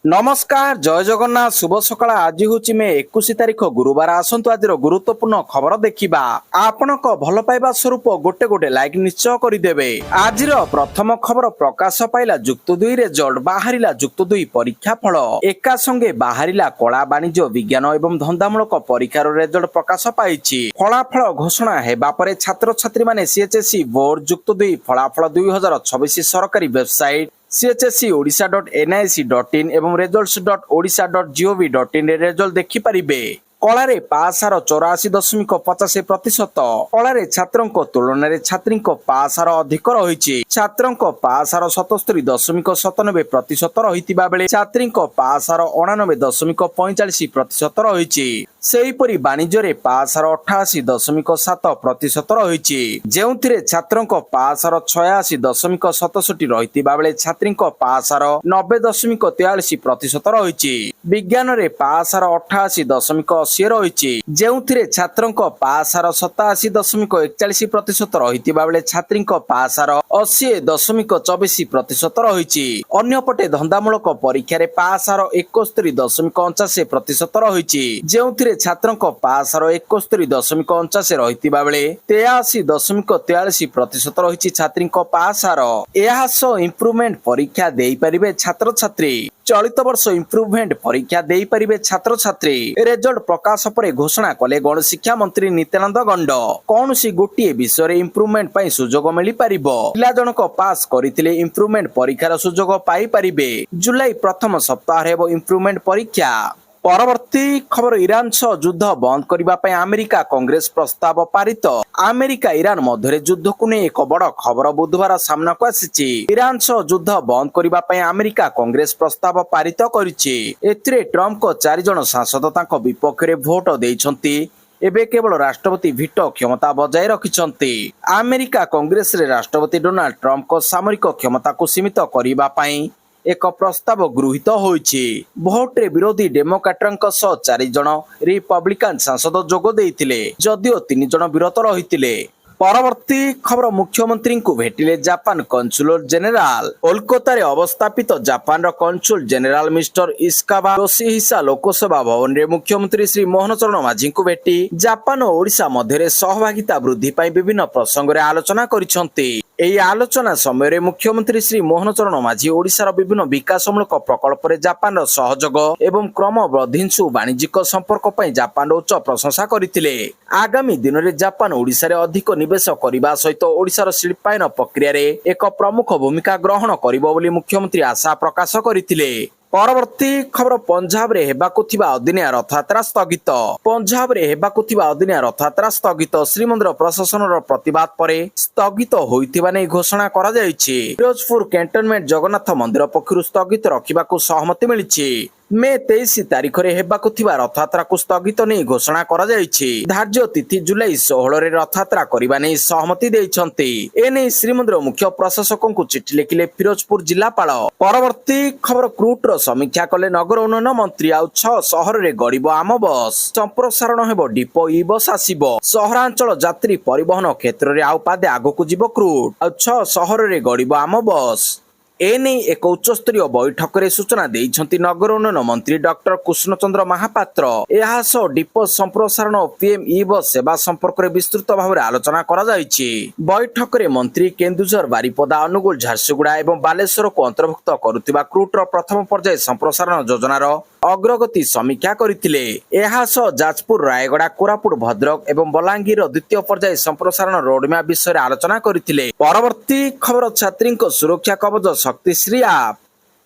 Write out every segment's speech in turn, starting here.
नमस्कार जय जगन्नाथ शुभ सकाळ आज हूँ मे 21 तारिख गुरुवार आसतु आज गुरुत्वपूर्ण खबर देखा आपण भल पाइबा स्वरूप गोटे गोटे लाइक निश्चय करदेवे आज प्रथम खबर प्रकाश पाइला जुक्त 2 रिजल्ट बाहरिला जुक्त 2 परीक्षा फल एका संगे बाहरिला कला वाणिज्य विज्ञान एवं धंदामूलक परीक्षार रिजल्ट प्रकाश पाई फलाफल घोषणा हेबा परे छात्र छात्री माने सीएचएससी बोर्ड जुक्त 2 फलाफल 2026 सरकारी वेबसाइट chscodisha.nic.in एवं results.odisha.gov.in रेजल्ट देखि परिबे। कलारे पासार 84.50% कलारे छात्रंक तुलन छात्री पासार अधिक रही छात्र पासार 77.97% रही बेले छात्री पासार 89.45% रही सेहीपरि वाणिज्य पासार 88.7% रही जो छात्र पासार 86.67 रही बेले छात्री पासार 90.43% रही विज्ञान पासार 88.80 रही जो छात्र पासार 87.41% रही बेले छात्री पासार 80.24% रही अन्यपटे धंदामूलक परीक्षा पासार 71.89% रही जो छात्र पासार 71.49 रही बेले 83.43% रही छात्री पासार यह इम्प्रूवमेंट परीक्षा दे पारे छात्र छात्री चलित वर्ष इम्प्रूवमेंट परीक्षा दे पारे छात्र छात्री रेजल्ट प्रकाश पर घोषणा कले गणशिक्षा मंत्री नित्यानंद गंड कौन सी गोटे विषय इम्प्रूवमेंट पर सुजोग मिल पार पिला जनक पास करते इम्प्रूवमेंट परीक्षार सुजोग पाई पारे जुलाई प्रथम सप्ताह इम्प्रूवमेंट परीक्षा परवर्ती खबर ईरान सह युद्ध बंद करने अमेरिका कांग्रेस प्रस्ताव पारित अमेरिका ईरान मध्य युद्ध को नहीं एक बड़ खबर बुधवार सामना को आसी ईरान सह युद्ध बंद करने अमेरिका कांग्रेस प्रस्ताव पारित करिछि एथिरे ट्रम्प को 4 जन सांसद तांको विपक्ष रे भोट देइछंती एबे केवल राष्ट्रपति भीटो क्षमता बजाय रखिछंती अमेरिका कांग्रेस रे राष्ट्रपति डोनाल्ड ट्रम्प को सामरिक क्षमता को सीमित करबा पई एक प्रस्ताव गृहीत होइछि भोटे विरोधी डेमोक्राटक 4 जन रिपब्लिकान सांसद जोग देइथिले जदियो 3 जन विरत रहिथिले परवर्ती खबर मुख्यमंत्री को भेटिले जापान कन्सुलर जेनेराल कोलकाता रे अवस्थापित जापान रो कन्सुल जेनेराल मिस्टर इस्कावा योशिहिसा लोकसभा भवन रे मुख्यमंत्री श्री मोहन चरण माझी को भेटी जापान और ओडिशा मध्य सहभागिता वृद्धि पाई विभिन्न प्रसंग रे आलोचना करिसंती एही आलोचना समय मुख्यमंत्री श्री मोहन चरण माझी ओडिशार विभिन्न विकासमूलक प्रकल्प रे जापान रो सहयोग एवं क्रम वर्धिंसु वाणिज्यिक संपर्क पई जापान उच्च प्रशंसा करथिले आगामी दिन रे जापान ओडिशा रे अधिक निवेश करने सहित ओडिशार शिल्पायन प्रक्रिया रे एक प्रमुख भूमिका ग्रहण करिबो बोली मुख्यमंत्री आशा प्रकाश करथिले परवर्ती खबर पंजाब रे हेबाकु थिबा अदिनिया रथयात्रा स्थगित पंजाब रे हेबाकु थिबा अदिनिया रथयात्रा स्थगित श्रीमंदिर प्रशासन रो प्रतिवाद परे स्थगित होइथिबा नै घोषणा करा जायछि फिरोजपुर कैंटोनमेंट जगन्नाथ मंदिर पक्षरु स्थगित रखिबाकु सहमति मिलिछि मे 23 तारिख रे हेबाकु थिबा रथयात्रा को स्थगित नै घोषणा करा जायछि धार्य तिथि जुलाई 16 रे रथयात्रा करिबा नै सहमति दैछन्ति एनै श्रीमंदिर मुख्य प्रशासक को चिठी लिखिले फिरोजपुर जिलापाल परवर्ती खबर क्रूट रो समीक्षा कले नगर उन्नयन मंत्री आ 6 शहर रे गड़िबो आम बस संप्रसारण हेबो डिपो ई बस आसीबो सहरांचल यात्री परिवहन क्षेत्र रे आउ पादे आगो को जीवो क्रूट आ 6 शहर रे गड़िबो आम बस एने एक उच्चस्तरीय बैठक रे सूचना देइछंती नगर उन्नयन मंत्री डॉक्टर कृष्णचंद्र महापात्र एहा सो डिपो संप्रसारण और पीएम ई बस सेवा संपर्क रे विस्तृत भाव रे आलोचना करा जायछि बैठक रे मंत्री केन्दुझर बारिपदा अनुगुल झारसुगुड़ा एवं बालेश्वर को अंतर्भुक्त करुतिबा क्रूट रो प्रथम पर्याय संप्रसारण योजनार अग्रगति समीक्षा करथिले एहा सो जाजपुर रायगड़ा कोरापुट भद्रक एवं बलांगीर द्वितीय पर्याय संप्रसारण रोडमैप विषय रे आलोचना करथिले परवर्ती खबर छात्री को सुरक्षा कवच शक्तिश्री आप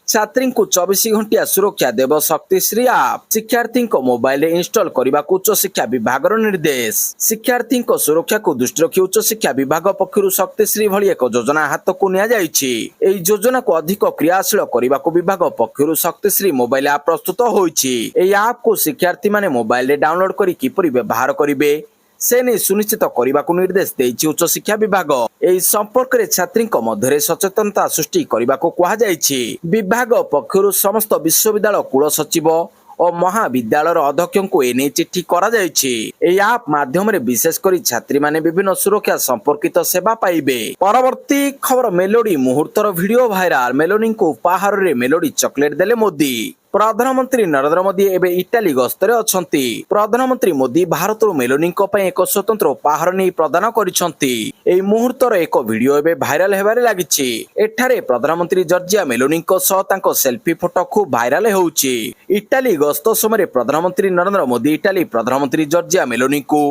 छात्री को 24 घंटिया सुरक्षा देव शक्तिश्री आप शिक्षार्थी को मोबाइल इंस्टॉल करने को उच्च शिक्षा विभाग निर्देश शिक्षार्थी को सुरक्षा को दृष्टि रखी उच्च शिक्षा विभाग पक्षरु शक्तिश्री भली एक योजना हाथ को निया जायछि एही योजना को अधिक क्रियाशील करने को विभाग पक्षरु शक्तिश्री मोबाइल ऐप प्रस्तुत होइछि एही ऐप को शिक्षार्थी माने मोबाइल रे डाउनलोड करी किपरि व्यवहार करिवे से नहीं सुनिश्चित करने को निर्देश देइछि उच्च शिक्षा विभाग एही संपर्क रे छात्री मध्य सचेतनता सृष्टि करने को कहा जायछि विभाग पक्षरु समस्त विश्वविद्यालय कुल सचिव और महाविद्यालय अध्यक्ष को एने चिट्ठी करा जायछि एही ऐप माध्यम रे विशेषकर छात्री माने विभिन्न सुरक्षा संपर्कित सेवा पाइबे परवर्ती खबर मेलोडी मुहूर्तर वीडियो भाइराल मेलोडी को उपहार रे मेलोडी चॉकलेट देले मोदी। प्रधानमंत्री नरेंद्र मोदी एबे इटाली गस्तरे अछंती। प्रधानमंत्री मोदी भारतରୁ मेलोनीଙ୍କ ପାଇଁ ଏକ ସ୍ୱତନ୍ତ୍ର ଉପହାର ନେଇ ପ୍ରଦାନ କରିଛନ୍ତି। ଏହି ମୁହୂର୍ତ୍ତର ଏକ ଭିଡିଓ ଏବେ ଭାଇରାଲ ହେବାରେ ଲାଗିଛି। ଏଠାରେ ପ୍ରଧାନମନ୍ତ୍ରୀ ଜର୍ଜିଆ ମେଲୋନୀଙ୍କ ସହ ତାଙ୍କ ସେଲ୍ଫି ଫଟୋ ଖୁବ୍ ଭାଇରାଲ ହେଉଛି। ଇଟାଲୀ ଗସ୍ତ ସମୟରେ ପ୍ରଧାନମନ୍ତ୍ରୀ ନରେନ୍ଦ୍ର ମୋଦି ଇଟାଲୀ ପ୍ରଧାନମନ୍ତ୍ରୀ ଜର୍ଜିଆ ମେଲୋନୀଙ୍କୁ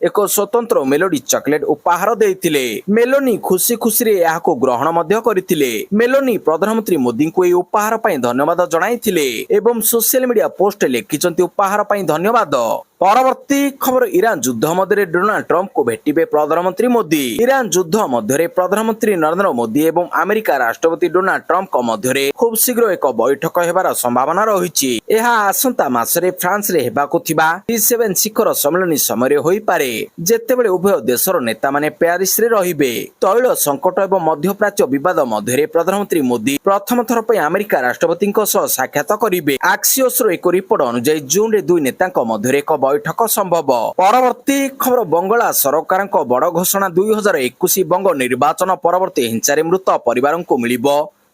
ଏକ ସ୍ୱତନ୍ତ୍ର ମେଲୋଡି ଚକୋଲେଟ ଉପହାର ଦେଇଥିଲେ। ମେଲୋନୀ ଖୁସି ଖୁସିରେ ଏହାକୁ ଗ୍ରହଣ ମଧ୍ୟ କରିଥିଲେ। ମେଲୋନୀ ପ୍ରଧାନମନ୍ତ୍ରୀ ମୋଦିଙ୍କୁ ଏହି ଉପହାର ପାଇଁ ଧନ୍ୟବାଦ ଜଣାଇଥିଲେ ଏବଂ ସୋସିଆଲ ମିଡିଆ ପୋଷ୍ଟରେ ଲେଖିଛନ୍ତି ଉପହାର ପାଇଁ ଧନ୍ୟବାଦ। ପରବର୍ତ୍ତୀ ଖବର ଇରାନ ଯୁଦ୍ଧ ମଧ୍ୟରେ ଡୋନାଲ୍ଡ ଟ୍ରମ୍ପଙ୍କୁ ଭେଟିବେ ପ୍ରଧାନମନ୍ତ୍ରୀ ମୋଦି। ଇରାନ ଯୁଦ୍ଧ ମଧ୍ୟରେ ପ୍ରଧାନମନ୍ତ୍ରୀ ନରେନ୍ଦ୍ର ମୋଦି ଏବଂ ଆମେରିକା ରାଷ୍ଟ୍ରପତି ଡୋନାଲ୍ଡ ଟ୍ରମ୍ପଙ୍କ ମଧ୍ୟରେ ଖୁବ୍ ଶୀଘ୍ର ଏକ ବୈଠକ ହେବାର ସମ୍ଭାବନା ରହିଛି। ଏହା ଆସନ୍ତା ମାସରେ ଫ୍ରାନ୍ସରେ ହେବାକୁ ଥିବା G7 ଶିଖର ସମ୍ମିଳନୀ ସମୟରେ ହୋଇପାରେ, ଯେତେବେଳେ ଉଭୟ ଦେଶର ନେତାମାନେ ପ୍ୟାରିସରେ ରହିବେ। ତୈଳ ସଙ୍କଟ ଏବଂ ମଧ୍ୟପ୍ରାଚ୍ୟ ବିବାଦ ମଧ୍ୟରେ ପ୍ରଧାନମନ୍ତ୍ରୀ ମୋଦି ପ୍ରଥମ ଥର ପାଇଁ ଆମେରିକା ରାଷ୍ଟ୍ରପତିଙ୍କ ସହ ସାକ୍ଷାତ କରିବେ। ଆକ୍ସିଓସର ଏକ ରିପୋର୍ଟ ଅନୁଯାୟୀ ଜୁନରେ ଦୁଇ ନେତାଙ୍କ ମଧ୍ୟରେ ଏକ ବୈଠକ ସମ୍ଭବ। ପରବର୍ତ୍ତୀ ଖବର ବଙ୍ଗଳା ସରକାରଙ୍କ ବଡ଼ ଘୋଷଣା 2021 ବଙ୍ଗ ନିର୍ବାଚନ ପରବର୍ତ୍ତୀ ହିଂସାରେ ମୃତ ପରିବାରଙ୍କୁ ମିଳିବ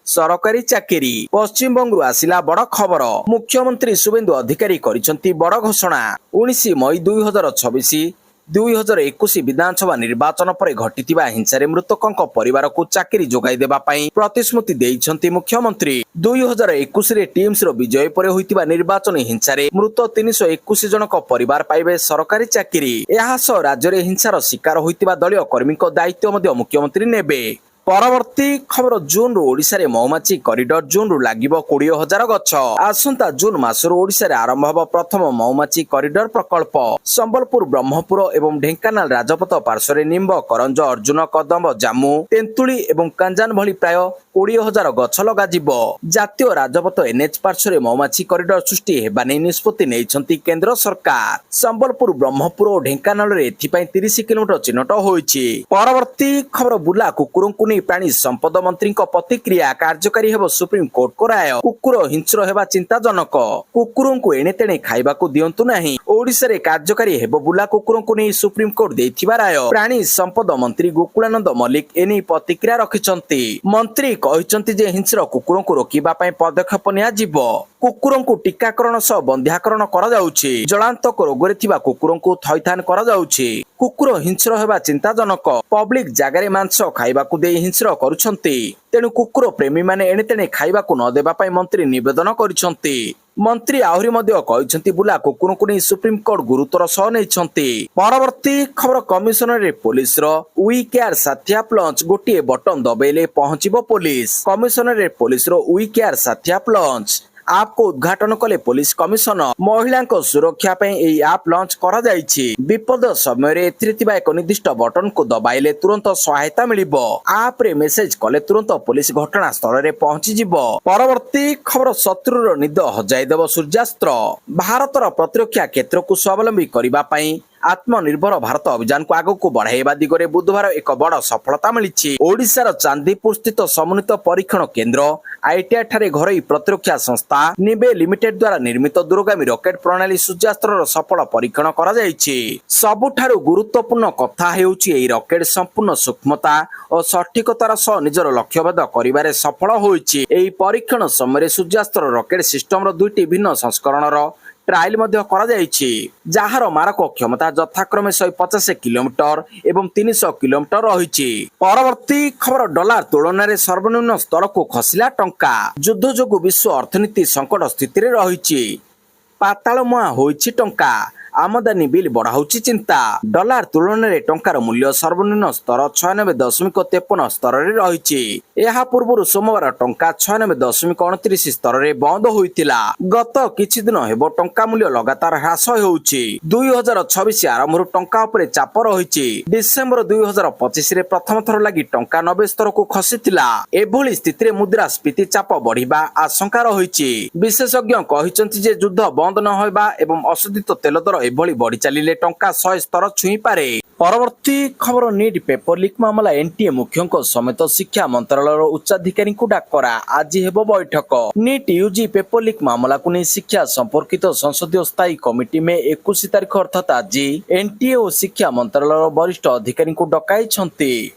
ସରକାରୀ ଚାକିରି। ପଶ୍ଚିମବଙ୍ଗରୁ ଆସିଲା ବଡ଼ ଖବର। ମୁଖ୍ୟମନ୍ତ୍ରୀ ଶୁଭେନ୍ଦୁ ଅଧିକାରୀ କରିଛନ୍ତି ବଡ଼ ଘୋଷଣା। 19 ମଇ 2021 ବିଧାନସଭା ନିର୍ବାଚନ ପରେ ଘଟିଥିବା ହିଂସାରେ ମୃତକଙ୍କ ପରିବାରକୁ ଚାକିରି ଯୋଗାଇ ଦେବା ପାଇଁ ପ୍ରତିଶ୍ରୁତି ଦେଇଛନ୍ତି ମୁଖ୍ୟମନ୍ତ୍ରୀ। 2021ରେ ଟିମ୍ସର ବିଜୟ ପରେ ହୋଇଥିବା ନିର୍ବାଚନୀ ହିଂସାରେ ମୃତ 321 ଜଣଙ୍କ ପରିବାର ପାଇବେ ସରକାରୀ ଚାକିରି। ଏହା ସହ ରାଜ୍ୟରେ ହିଂସାର ଶିକାର ହୋଇଥିବା ଦଳୀୟ କର୍ମୀଙ୍କ ଦାୟିତ୍ୱ ମଧ୍ୟ ମୁଖ୍ୟମନ୍ତ୍ରୀ ନେବେ। ପରବର୍ତ୍ତୀ ଖବର ଜୁନରୁ ଓଡ଼ିଶାରେ ମହୁମାଛି କରିଡର। ଜୁନରୁ ଲାଗିବ 20,000 ଗଛ। ଆସନ୍ତା ଜୁନ ମାସରୁ ଓଡ଼ିଶାରେ ଆରମ୍ଭ ହେବ ପ୍ରଥମ ମହୁମାଛି କରିଡର ପ୍ରକଳ୍ପ। ସମ୍ବଲପୁର, ବ୍ରହ୍ମପୁର ଏବଂ ଢେଙ୍କାନାଳ ରାଜପଥ ପାର୍ଶ୍ୱରେ ନିମ୍ବ, କରଞ୍ଜ, ଅର୍ଜୁନ, କଦମ୍ବ, ଜାମୁ, ତେନ୍ତୁଳି ଏବଂ କାଞ୍ଜାନ ଭଳି ପ୍ରାୟ 20,000 ଗଛ ଲଗାଯିବ। ଜାତୀୟ ରାଜପଥ NH ପାର୍ଶ୍ୱରେ ମହୁମାଛି କରିଡର ସୃଷ୍ଟି ହେବା ନେଇ ନିଷ୍ପତ୍ତି ନେଇଛନ୍ତି କେନ୍ଦ୍ର ସରକାର। ସମ୍ବଲପୁର, ବ୍ରହ୍ମପୁର ଓ ଢେଙ୍କାନାଳରେ ଏଥିପାଇଁ 30 କିଲୋମିଟର ଚିହ୍ନଟ ହୋଇଛି। ପରବର୍ତ୍ତୀ ଖବର ବୁଲା କୁକୁରଙ୍କୁ ନେଇ ପ୍ରାଣୀ ସମ୍ପଦ ମନ୍ତ୍ରୀଙ୍କ ପ୍ରତିକ୍ରିୟା। କାର୍ଯ୍ୟକାରୀ ହେବ ସୁପ୍ରିମକୋର୍ଟଙ୍କ ରାୟ। କୁକୁର ହିଂସ୍ର ହେବା ଚିନ୍ତାଜନକ। କୁକୁରଙ୍କୁ ଏଣେତେଣେ ଖାଇବାକୁ ଦିଅନ୍ତୁ ନାହିଁ। ଓଡ଼ିଶାରେ କାର୍ଯ୍ୟକାରୀ ହେବ ବୁଲା କୁକୁରଙ୍କୁ ନେଇ ସୁପ୍ରିମକୋର୍ଟ ଦେଇଥିବା ରାୟ। ପ୍ରାଣୀ ସମ୍ପଦ ମନ୍ତ୍ରୀ ଗୋକୁଳାନନ୍ଦ ମଲ୍ଲିକ ଏନେଇ ପ୍ରତିକ୍ରିୟା ରଖିଛନ୍ତି। ମନ୍ତ୍ରୀ କହିଛନ୍ତି ଯେ ହିଂସ୍ର କୁକୁରଙ୍କୁ ରୋକିବା ପାଇଁ ପଦକ୍ଷେପ ନିଆଯିବ। କୁକୁରଙ୍କୁ ଟୀକାକରଣ ସହ ବନ୍ଧ୍ୟାକରଣ କରାଯାଉଛି। ଜଳାନ୍ତକ ରୋଗରେ ଥିବା କୁକୁରଙ୍କୁ ଥଇଥାନ କରାଯାଉଛି। କୁକୁର ହିଂସ୍ର ହେବା ଚିନ୍ତାଜନକ। ପବ୍ଲିକ ଜାଗାରେ ମାଂସ ଖାଇବାକୁ ଦେଇ ହିଂସ୍ର କରୁଛନ୍ତି। ତେଣୁ କୁକୁର ପ୍ରେମୀମାନେ ଏଣେତେଣେ ଖାଇବାକୁ ନ ଦେବା ପାଇଁ ମନ୍ତ୍ରୀ ନିବେଦନ କରିଛନ୍ତି। ମନ୍ତ୍ରୀ ଆହୁରି ମଧ୍ୟ କହିଛନ୍ତି ବୁଲା କୁକୁରଙ୍କୁ ନେଇ ସୁପ୍ରିମକୋର୍ଟ ଗୁରୁତର ସହ ନେଇଛନ୍ତି। ପରବର୍ତ୍ତୀ ଖବର କମିଶନରେଟ ପୋଲିସର ୱି କେୟାର ସାଥୀ ଆପ୍ ଲଞ୍ଚ। ଗୋଟିଏ ବଟନ ଦବେଇଲେ ପହଞ୍ଚିବ ପୋଲିସ। କମିଶନରେଟ ପୋଲିସର ୱି କେୟାର ସାଥୀ ଆପ୍ ଲଞ୍ଚ ଆପକୁ ଉଦ୍ଘାଟନ କଲେ ପୋଲିସ କମିଶନର। ମହିଳାଙ୍କ ସୁରକ୍ଷା ପାଇଁ ଏହି ଆପ୍ ଲଞ୍ଚ କରାଯାଇଛି। ବିପଦ ସମୟରେ ଏଥିରେ ଥିବା ଏକ ନିର୍ଦ୍ଦିଷ୍ଟ ବଟନକୁ ଦବାଇଲେ ତୁରନ୍ତ ସହାୟତା ମିଳିବ। ଆପ୍ରେ ମେସେଜ କଲେ ତୁରନ୍ତ ପୋଲିସ ଘଟଣା ସ୍ଥଳରେ ପହଞ୍ଚିଯିବ। ପରବର୍ତ୍ତୀ ଖବର ଶତ୍ରୁର ନିଦ ହଜାଇ ଦେବ ସୂର୍ଯ୍ୟାସ୍ତ୍ର। ଭାରତର ପ୍ରତିରକ୍ଷା କ୍ଷେତ୍ରକୁ ସ୍ୱାବଲମ୍ବୀ କରିବା ପାଇଁ ଆତ୍ମନିର୍ଭର ଭାରତ ଅଭିଯାନକୁ ଆଗକୁ ବଢାଇବା ଦିଗରେ ବୁଧବାର ଏକ ବଡ଼ ସଫଳତା ମିଳିଛି। ଓଡ଼ିଶାର ଚାନ୍ଦିପୁର ସ୍ଥିତ ସମନ୍ୱିତ ପରୀକ୍ଷଣ କେନ୍ଦ୍ର ITI ଠାରେ ଘରୋଇ ପ୍ରତିରକ୍ଷା ସଂସ୍ଥା ନିବେ ଲିମିଟେଡ୍ ଦ୍ୱାରା ନିର୍ମିତ ଦୂରଗାମୀ ରକେଟ ପ୍ରଣାଳୀ ସୂର୍ଯ୍ୟାସ୍ତ୍ରର ସଫଳ ପରୀକ୍ଷଣ କରାଯାଇଛି। ସବୁଠାରୁ ଗୁରୁତ୍ୱପୂର୍ଣ୍ଣ କଥା ହେଉଛି ଏହି ରକେଟ ସମ୍ପୂର୍ଣ୍ଣ ସୂକ୍ଷ୍ମତା ଓ ସଠିକତାର ସହ ନିଜର ଲକ୍ଷ୍ୟଭେଦ କରିବାରେ ସଫଳ ହୋଇଛି। ଏହି ପରୀକ୍ଷଣ ସମୟରେ ସୂର୍ଯ୍ୟାସ୍ତ୍ର ରକେଟ ସିଷ୍ଟମର 2ଟି ଭିନ୍ନ ସଂସ୍କରଣର ଟ୍ରାଏଲ ମଧ୍ୟ କରାଯାଇଛି, ଯାହାର ମାରକ କ୍ଷମତା ଯଥାକ୍ରମେ 150 କିଲୋମିଟର ଏବଂ 300 କିଲୋମିଟର ରହିଛି। ପରବର୍ତ୍ତୀ ଖବର ଡଲାର ତୁଳନାରେ ସର୍ବନିମ୍ନ ସ୍ତରକୁ ଖସିଲା ଟଙ୍କା। ଯୁଦ୍ଧ ଯୋଗୁଁ ବିଶ୍ୱ ଅର୍ଥନୀତି ସଙ୍କଟ ସ୍ଥିତିରେ ରହିଛି। ପାତାଳମୁହାଁ ହୋଇଛି ଟଙ୍କା। ଆମଦାନୀ ବିଲ୍ ବଢାଉଛି ଚିନ୍ତା। ଡଲାର ତୁଳନାରେ ଟଙ୍କାର ମୂଲ୍ୟ ସର୍ବନିମ୍ନ ସ୍ତର 96.53 ସ୍ତରରେ ରହିଛି। ଏହା ପୂର୍ବରୁ ସୋମବାର ଟଙ୍କା 96.29 ସ୍ତରରେ ବନ୍ଦ ହୋଇଥିଲା। ଗତ କିଛି ଦିନ ହେବ ଟଙ୍କା ମୂଲ୍ୟ ଲଗାତାର ହ୍ରାସ ହେଉଛି। 2026 ଆରମ୍ଭରୁ ଟଙ୍କା ଉପରେ ଚାପ ରହିଛି। ଡିସେମ୍ବର 2025ରେ ପ୍ରଥମ ଥର ଲାଗି ଟଙ୍କା 90 ସ୍ତରକୁ ଖସିଥିଲା। ଏଭଳି ସ୍ଥିତିରେ ମୁଦ୍ରାସ୍ଫୀତି ଚାପ ବଢିବା ଆଶଙ୍କା ରହିଛି। ବିଶେଷଜ୍ଞ କହିଛନ୍ତି ଯେ ଯୁଦ୍ଧ ବନ୍ଦ ନ ହେବା ଏବଂ ଅଶୋଧିତ ତେଲ ଦର ଏଭଳି ବଢି ଚାଲିଲେ ଟଙ୍କା 100 ସ୍ତର ଛୁଇଁପାରେ। ପରବର୍ତ୍ତୀ ଖବର ନିଟ୍ ପେପର ଲିକ୍ ମାମଲା ଏନ୍ଟିଏ ମୁଖ୍ୟଙ୍କ ସମେତ ଶିକ୍ଷା ମନ୍ତ୍ରାଳୟର ଉଚ୍ଚାଧିକାରୀଙ୍କୁ ଡାକରା ଆଜି ହେବ ବୈଠକ। ନିଟ୍ ୟୁଜି ପେପର ଲିକ୍ ମାମଲାକୁ ନେଇ ଶିକ୍ଷା ସମ୍ପର୍କିତ ସଂସଦୀୟ ସ୍ଥାୟୀ କମିଟି ମେ 21 ତାରିଖ ଅର୍ଥାତ୍ ଆଜି ଏନ୍ଟିଏ ଓ ଶିକ୍ଷା ମନ୍ତ୍ରାଳୟର ବରିଷ୍ଠ ଅଧିକାରୀଙ୍କୁ ଡକାଇଛନ୍ତି।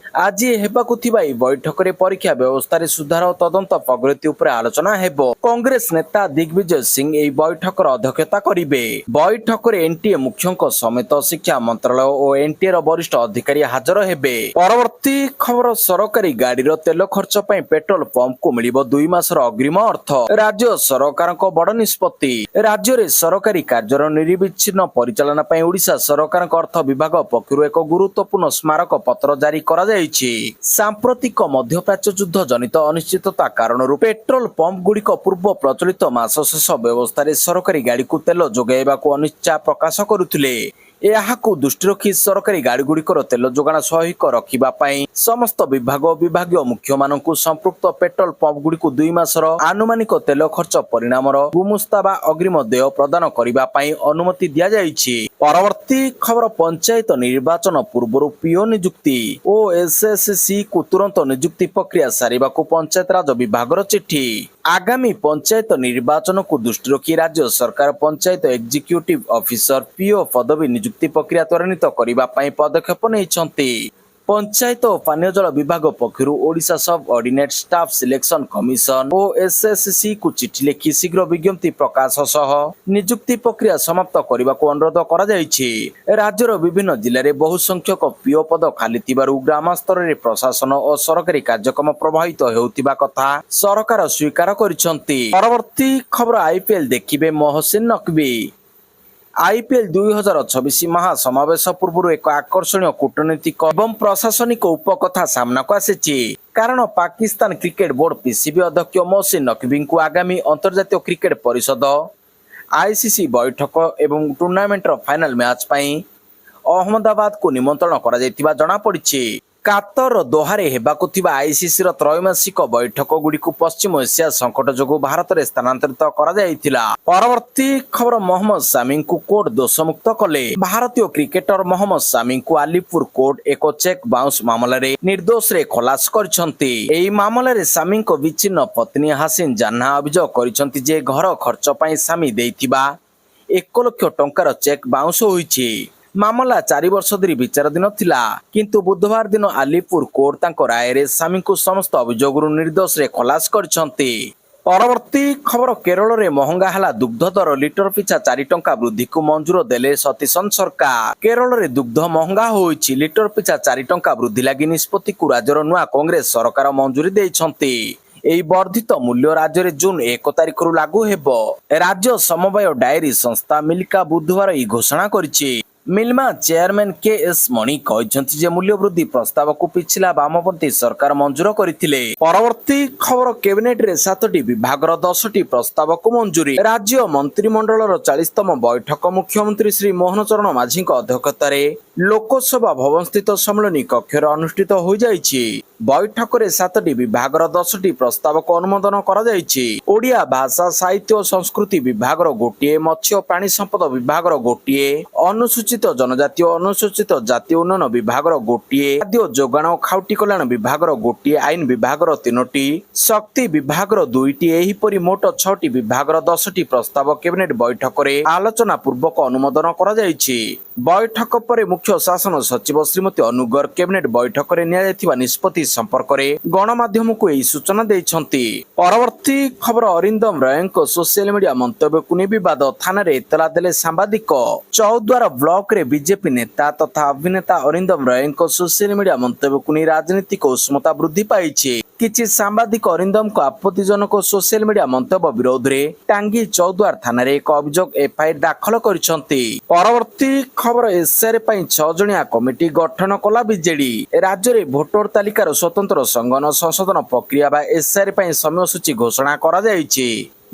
ଆଜି ହେବାକୁ ଥିବା ଏହି ବୈଠକରେ ପରୀକ୍ଷା ବ୍ୟବସ୍ଥାରେ ସୁଧାର ଓ ତଦନ୍ତ ପ୍ରଗତି ଉପରେ ଆଲୋଚନା ହେବ। କଂଗ୍ରେସ ନେତା ଦିଗ୍ବିଜୟ ସିଂ ଏହି ବୈଠକର ଅଧ୍ୟକ୍ଷତା କରିବେ। ବୈଠକରେ ଏନ୍ଟିଏ ମୁଖ୍ୟଙ୍କ ସମେତ ଶିକ୍ଷା ମନ୍ତ୍ରାଳୟ ଓ ଏନ୍ଟିଏ ବରିଷ୍ଠ ଅଧିକାରୀ ହାଜର ହେବେ। ପରବର୍ତ୍ତୀ ଖବର ସରକାରୀ ଗାଡିର ତେଲ ଖର୍ଚ୍ଚ ପାଇଁ ପେଟ୍ରୋଲ ପମ୍ପକୁ ମିଳିବ 2 ମାସର ଅଗ୍ରିମ ଅର୍ଥ। ରାଜ୍ୟ ସରକାରଙ୍କ ବଡ ନିଷ୍ପତ୍ତି। ରାଜ୍ୟରେ ସରକାରୀ କାର୍ଯ୍ୟର ନିରବିଚ୍ଛିନ୍ନ ପରିଚାଳନା ପାଇଁ ଓଡ଼ିଶା ସରକାରଙ୍କ ଅର୍ଥ ବିଭାଗ ପକ୍ଷରୁ ଏକ ଗୁରୁତ୍ୱପୂର୍ଣ୍ଣ ସ୍ମାରକ ପତ୍ର ଜାରି କରାଯାଇଛି। ସାମ୍ପ୍ରତିକ ମଧ୍ୟପ୍ରାଚ୍ୟ ଯୁଦ୍ଧ ଜନିତ ଅନିଶ୍ଚିତତା କାରଣରୁ ପେଟ୍ରୋଲ ପମ୍ପ ଗୁଡିକ ପୂର୍ବ ପ୍ରଚଳିତ ମାସ ଶେଷ ବ୍ୟବସ୍ଥାରେ ସରକାରୀ ଗାଡିକୁ ତେଲ ଯୋଗାଇବାକୁ ଅନିଚ୍ଛା ପ୍ରକାଶ କରୁଥିଲେ। ଏହାକୁ ଦୃଷ୍ଟି ରଖି ସରକାରୀ ଗାଡିଗୁଡ଼ିକର ତେଲ ଯୋଗାଣ ସ୍ୱାଭାବିକ ରଖିବା ପାଇଁ ସମସ୍ତ ବିଭାଗ ଓ ବିଭାଗୀୟ ମୁଖ୍ୟମାନଙ୍କୁ ସମ୍ପୃକ୍ତ ପେଟ୍ରୋଲ ପମ୍ପଗୁଡ଼ିକୁ 2 ମାସର ଆନୁମାନିକ ତେଲ ଖର୍ଚ୍ଚ ପରିଣାମର ଗୁମସ୍ତା ବା ଅଗ୍ରିମ ଦେୟ ପ୍ରଦାନ କରିବା ପାଇଁ ଅନୁମତି ଦିଆଯାଇଛି। ପରବର୍ତ୍ତୀ ଖବର ପଞ୍ଚାୟତ ନିର୍ବାଚନ ପୂର୍ବରୁ ପିଓ ନିଯୁକ୍ତି ଓ ଏସ୍ଏସ୍ସି କୁ ତୁରନ୍ତ ନିଯୁକ୍ତି ପ୍ରକ୍ରିୟା ସାରିବାକୁ ପଞ୍ଚାୟତରାଜ ବିଭାଗର ଚିଠି। ଆଗାମୀ ପଞ୍ଚାୟତ ନିର୍ବାଚନକୁ ଦୃଷ୍ଟି ରଖି ରାଜ୍ୟ ସରକାର ପଞ୍ଚାୟତ ଏକ୍ଜିକ୍ୟୁଟିଭ ଅଫିସର ପିଓ ପଦବୀ ନିଯୁକ୍ତି ପ୍ରକ୍ରିୟା ତ୍ୱରାନ୍ୱିତ କରିବା ପାଇଁ ପଦକ୍ଷେପ ନେଇଛନ୍ତି। ପଞ୍ଚାୟତ ଓ ପାନୀୟ ଜଳ ବିଭାଗ ପକ୍ଷରୁ ଓଡ଼ିଶା ସବ୍ ଅର୍ଡିନେଟ୍ ଷ୍ଟାଫ୍ ସିଲେକ୍ସନ କମିଶନ ଓ ଏସ୍ଏସ୍ସି କୁ ଚିଠି ଲେଖି ଶୀଘ୍ର ବିଜ୍ଞପ୍ତି ପ୍ରକାଶ ସହ ନିଯୁକ୍ତି ପ୍ରକ୍ରିୟା ସମାପ୍ତ କରିବାକୁ ଅନୁରୋଧ କରାଯାଇଛି। ରାଜ୍ୟର ବିଭିନ୍ନ ଜିଲ୍ଲାରେ ବହୁ ସଂଖ୍ୟକ ପିଓ ପଦ ଖାଲି ଥିବାରୁ ଗ୍ରାମସ୍ତରରେ ପ୍ରଶାସନ ଓ ସରକାରୀ କାର୍ଯ୍ୟକ୍ରମ ପ୍ରଭାବିତ ହେଉଥିବା କଥା ସରକାର ସ୍ୱୀକାର କରିଛନ୍ତି। ପରବର୍ତ୍ତୀ ଖବର ଆଇପିଏଲ୍ ଦେଖିବେ ମହସିନ ନକଭି। ଆଇପିଏଲ୍ 2026 ମହାସମାବେଶ ପୂର୍ବରୁ ଏକ ଆକର୍ଷଣୀୟ କୂଟନୈତିକ ଏବଂ ପ୍ରଶାସନିକ ଉପକଥା ସାମ୍ନାକୁ ଆସିଛି। କାରଣ ପାକିସ୍ତାନ କ୍ରିକେଟ ବୋର୍ଡ ପିସିବି ଅଧ୍ୟକ୍ଷ ମହସିନ ନକଭିଙ୍କୁ ଆଗାମୀ ଅନ୍ତର୍ଜାତୀୟ କ୍ରିକେଟ ପରିଷଦ ଆଇସିସି ବୈଠକ ଏବଂ ଟୁର୍ଣ୍ଣାମେଣ୍ଟର ଫାଇନାଲ ମ୍ୟାଚ୍ ପାଇଁ ଅହମ୍ମଦାବାଦକୁ ନିମନ୍ତ୍ରଣ କରାଯାଇଥିବା ଜଣାପଡ଼ିଛି। କାତର ଦୋହାରେ ହେବାକୁ ଥିବା ଆଇସିସିର ତ୍ରୈମାସିକ ବୈଠକ ଗୁଡ଼ିକୁ ପଶ୍ଚିମ ଏସିଆ ସଂକଟ ଯୋଗୁଁ ଭାରତରେ ସ୍ଥାନାନ୍ତରିତ କରାଯାଇଥିଲା। ପରବର୍ତ୍ତୀ ଖବର ମହମ୍ମଦ ସାମିଙ୍କୁ କୋର୍ଟ ଦୋଷମୁକ୍ତ କଲେ। ଭାରତୀୟ କ୍ରିକେଟର ମହମ୍ମଦ ସାମିଙ୍କୁ ଆଲିପୁର କୋର୍ଟ ଏକ ଚେକ୍ ବାଉନ୍ସ ମାମଲାରେ ନିର୍ଦ୍ଦୋଷରେ ଖଲାସ କରିଛନ୍ତି। ଏହି ମାମଲାରେ ସାମିଙ୍କ ବିଚ୍ଛିନ୍ନ ପତ୍ନୀ ହାସିନ ଜାହ୍ନା ଅଭିଯୋଗ କରିଛନ୍ତି ଯେ ଘର ଖର୍ଚ୍ଚ ପାଇଁ ସାମି ଦେଇଥିବା 1 ଲକ୍ଷ ଟଙ୍କାର ଚେକ୍ ବାଉନ୍ସ ହୋଇଛି। ମାମଲା 4 ବର୍ଷ ଧରି ବିଚାରାଧୀନ ଥିଲା, କିନ୍ତୁ ବୁଧବାର ଦିନ ଆଲିପୁର କୋର୍ଟ ତାଙ୍କ ରାୟରେ ସାମିଙ୍କୁ ସମସ୍ତ ଅଭିଯୋଗରୁ ନିର୍ଦ୍ଦୋଷରେ ଖଲାସ କରିଛନ୍ତି। ପରବର୍ତ୍ତୀ ଖବର କେରଳରେ ମହଙ୍ଗା ହେଲା ଦୁଗ୍ଧ ଦର। ଲିଟର ପିଛା 4 ଟଙ୍କା ବୃଦ୍ଧିକୁ ମଞ୍ଜୁର ଦେଲେ ସତୀଶନ ସରକାର। କେରଳରେ ଦୁଗ୍ଧ ମହଙ୍ଗା ହୋଇଛି। ଲିଟର ପିଛା 4 ଟଙ୍କା ବୃଦ୍ଧି ଲାଗି ନିଷ୍ପତ୍ତିକୁ ରାଜ୍ୟର ନୂଆ କଂଗ୍ରେସ ସରକାର ମଞ୍ଜୁରୀ ଦେଇଛନ୍ତି। ଏହି ବର୍ଦ୍ଧିତ ମୂଲ୍ୟ ରାଜ୍ୟରେ ଜୁନ 1 ତାରିଖରୁ ଲାଗୁ ହେବ। ରାଜ୍ୟ ସମବାୟ ଡାଏରୀ ସଂସ୍ଥା ମିଲ୍କା ବୁଧବାର ଏହି ଘୋଷଣା କରିଛି। ମିଲ୍ମା ଚେୟାରମ୍ୟାନ କେ.ଏସ୍. ମଣି କହିଛନ୍ତି ଯେ ମୂଲ୍ୟ ବୃଦ୍ଧି ପ୍ରସ୍ତାବକୁ ପିଛିଲା ବାମପନ୍ଥୀ ସରକାର ମଞ୍ଜୁର କରିଥିଲେ। ପରବର୍ତ୍ତୀ ଖବର କ୍ୟାବିନେଟରେ 7ଟି ବିଭାଗର 10ଟି ପ୍ରସ୍ତାବକୁ ମଞ୍ଜୁରୀ। ରାଜ୍ୟ ମନ୍ତ୍ରିମଣ୍ଡଳର 40ତମ ବୈଠକ ମୁଖ୍ୟମନ୍ତ୍ରୀ ଶ୍ରୀ ମୋହନ ଚରଣ ମାଝୀଙ୍କ ଅଧ୍ୟକ୍ଷତାରେ ଲୋକସଭା ଭବନସ୍ଥିତ ସମ୍ମିଳନୀ କକ୍ଷରେ ଅନୁଷ୍ଠିତ ହୋଇଯାଇଛି। ବୈଠକରେ 7ଟି ବିଭାଗର 10ଟି ପ୍ରସ୍ତାବକୁ ଅନୁମୋଦନ କରାଯାଇଛି। ଓଡ଼ିଆ ଭାଷା ସାହିତ୍ୟ ଓ ସଂସ୍କୃତି ବିଭାଗର ଗୋଟିଏ, ମତ୍ସ୍ୟ ଓ ପ୍ରାଣୀ ସମ୍ପଦ ବିଭାଗର ଗୋଟିଏ, ଅନୁସୂଚିତ ଜନଜାତି ଓ ଅନୁସୂଚିତ ଜାତି ଉନ୍ନୟନ ବିଭାଗର ଗୋଟିଏ, ଖାଦ୍ୟ ଯୋଗାଣ ଓ ଖାଉଟି କଲ୍ୟାଣ ବିଭାଗର ଗୋଟିଏ, ଆଇନ ବିଭାଗର 3ଟି, ଶକ୍ତି ବିଭାଗର 2ଟି, ଏହିପରି ମୋଟ 6ଟି ବିଭାଗର 10ଟି ପ୍ରସ୍ତାବ କ୍ୟାବିନେଟ ବୈଠକରେ ଆଲୋଚନା ପୂର୍ବକ ଅନୁମୋଦନ କରାଯାଇଛି। ବୈଠକ ପରେ ମୁଖ୍ୟ ଶାସନ ସଚିବ ଶ୍ରୀମତୀ ଅନୁଗର କ୍ୟାବିନେଟ ବୈଠକରେ ନିଆଯାଇଥିବା ନିଷ୍ପତ୍ତି ସମ୍ପର୍କରେ ଗଣମାଧ୍ୟମକୁ ଏହି ସୂଚନା ଦେଇଛନ୍ତି। ପରବର୍ତ୍ତୀ ଖବର ଅରିନ୍ଦମ ରୟଙ୍କ ସୋସିଆଲ ମିଡିଆ ମନ୍ତବ୍ୟକୁ ନେଇ ବିବାଦ। ଥାନାରେ ଏତଲା ଦେଲେ ସାମ୍ବାଦିକ। ଚୌଦ୍ୱାର ବ୍ଲକରେ ବିଜେପି ନେତା ତଥା ଅଭିନେତା ଅରିନ୍ଦମ ରୟଙ୍କ ସୋସିଆଲ ମିଡିଆ ମନ୍ତବ୍ୟକୁ ନେଇ ରାଜନୈତିକ ଉଷ୍ମତା ବୃଦ୍ଧି ପାଇଛି। କିଛି ସାମ୍ବାଦିକ ଅରିନ୍ଦମଙ୍କ ଆପତ୍ତିଜନକ ସୋସିଆଲ ମିଡିଆ ମନ୍ତବ୍ୟ ବିରୋଧରେ ଟାଙ୍ଗୀ ଚୌଦ୍ୱାର ଥାନାରେ ଏକ ଅଭିଯୋଗ ଏଫଆଇଆର ଦାଖଲ କରିଛନ୍ତି। ପରବର୍ତ୍ତୀ ଖବର ଏସ୍ଆର୍ ପାଇଁ 6 ଜଣିଆ କମିଟି ଗଠନ କଲା ବିଜେଡି। ରାଜ୍ୟରେ ଭୋଟର ତାଲିକାର ସ୍ୱତନ୍ତ୍ର ସଂଗଠନ ସଂଶୋଧନ ପ୍ରକ୍ରିୟା ବା ଏସ୍ଆର୍ ପାଇଁ ସମୟସୂଚୀ ଘୋଷଣା କରାଯାଇଛି।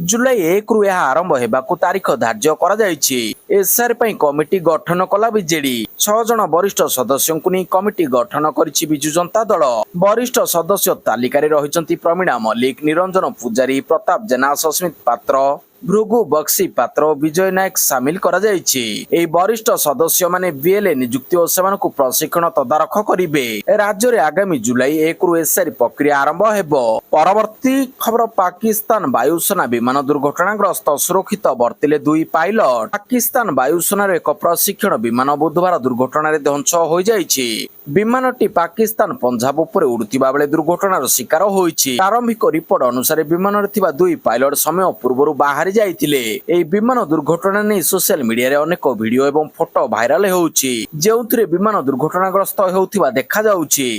ଜୁଲାଇ 1ରୁ ଏହା ଆରମ୍ଭ ହେବାକୁ ତାରିଖ ଧାର୍ଯ୍ୟ କରାଯାଇଛି। ଏସ୍ଆର୍ ପାଇଁ କମିଟି ଗଠନ କଲା ବିଜେଡି। 6 ଜଣ ବରିଷ୍ଠ ସଦସ୍ୟଙ୍କୁ ନେଇ କମିଟି ଗଠନ କରିଛି ବିଜୁ ଜନତା ଦଳ। ବରିଷ୍ଠ ସଦସ୍ୟ ତାଲିକାରେ ରହିଛନ୍ତି ପ୍ରମିଳା ମଲ୍ଲିକ, ନିରଞ୍ଜନ ପୂଜାରୀ, ପ୍ରତାପ ଜେନା, ସସ୍ମିତ ପାତ୍ର, ଭୃଗୁ ବକ୍ସି ପାତ୍ର ଓ ବିଜୟ ନାୟକ ସାମିଲ କରାଯାଇଛି। ଏହି ବରିଷ୍ଠ ସଦସ୍ୟମାନେ ବିଏଲଏ ନିଯୁକ୍ତି ଓ ସେମାନଙ୍କୁ ପ୍ରଶିକ୍ଷଣ ତଦାରଖ କରିବେ। ରାଜ୍ୟରେ ଆଗାମୀ ଜୁଲାଇ 1ରୁ ଏସ୍ଆରି ପ୍ରକ୍ରିୟା ଆରମ୍ଭ ହେବ। ପରବର୍ତ୍ତୀ ଖବର ପାକିସ୍ତାନ ବାୟୁସେନା ବିମାନ ଦୁର୍ଘଟଣାଗ୍ରସ୍ତ ସୁରକ୍ଷିତ ବର୍ତ୍ତିଲେ 2 ପାଇଲଟ। ପାକିସ୍ତାନ ବାୟୁସେନାର ଏକ ପ୍ରଶିକ୍ଷଣ ବିମାନ ବୁଧବାର ଦୁର୍ଘଟଣାରେ ଧ୍ୱଂସ ହୋଇଯାଇଛି। ବିମାନଟି ପାକିସ୍ତାନ ପଞ୍ଜାବ ଉପରେ ଉଡୁଥିବା ବେଳେ ଦୁର୍ଘଟଣାର ଶିକାର ହୋଇଛି। ପ୍ରାରମ୍ଭିକ ରିପୋର୍ଟ ଅନୁସାରେ ବିମାନରେ ଥିବା 2 ପାଇଲଟ ସମୟ ପୂର୍ବରୁ ବାହାରି ଯାଇଥିଲେ। ଏହି ବିମାନ ଦୁର୍ଘଟଣା ନେଇ ସୋସିଆଲ ମିଡିଆରେ ଅନେକ ଭିଡିଓ ଏବଂ ଫଟୋ ଭାଇରାଲ ହେଉଛି, ଯେଉଁଥିରେ ବିମାନ ଦୁର୍ଘଟଣାଗ୍ରସ୍ତ ହେଉଥିବା ଦେଖାଯାଉଛି।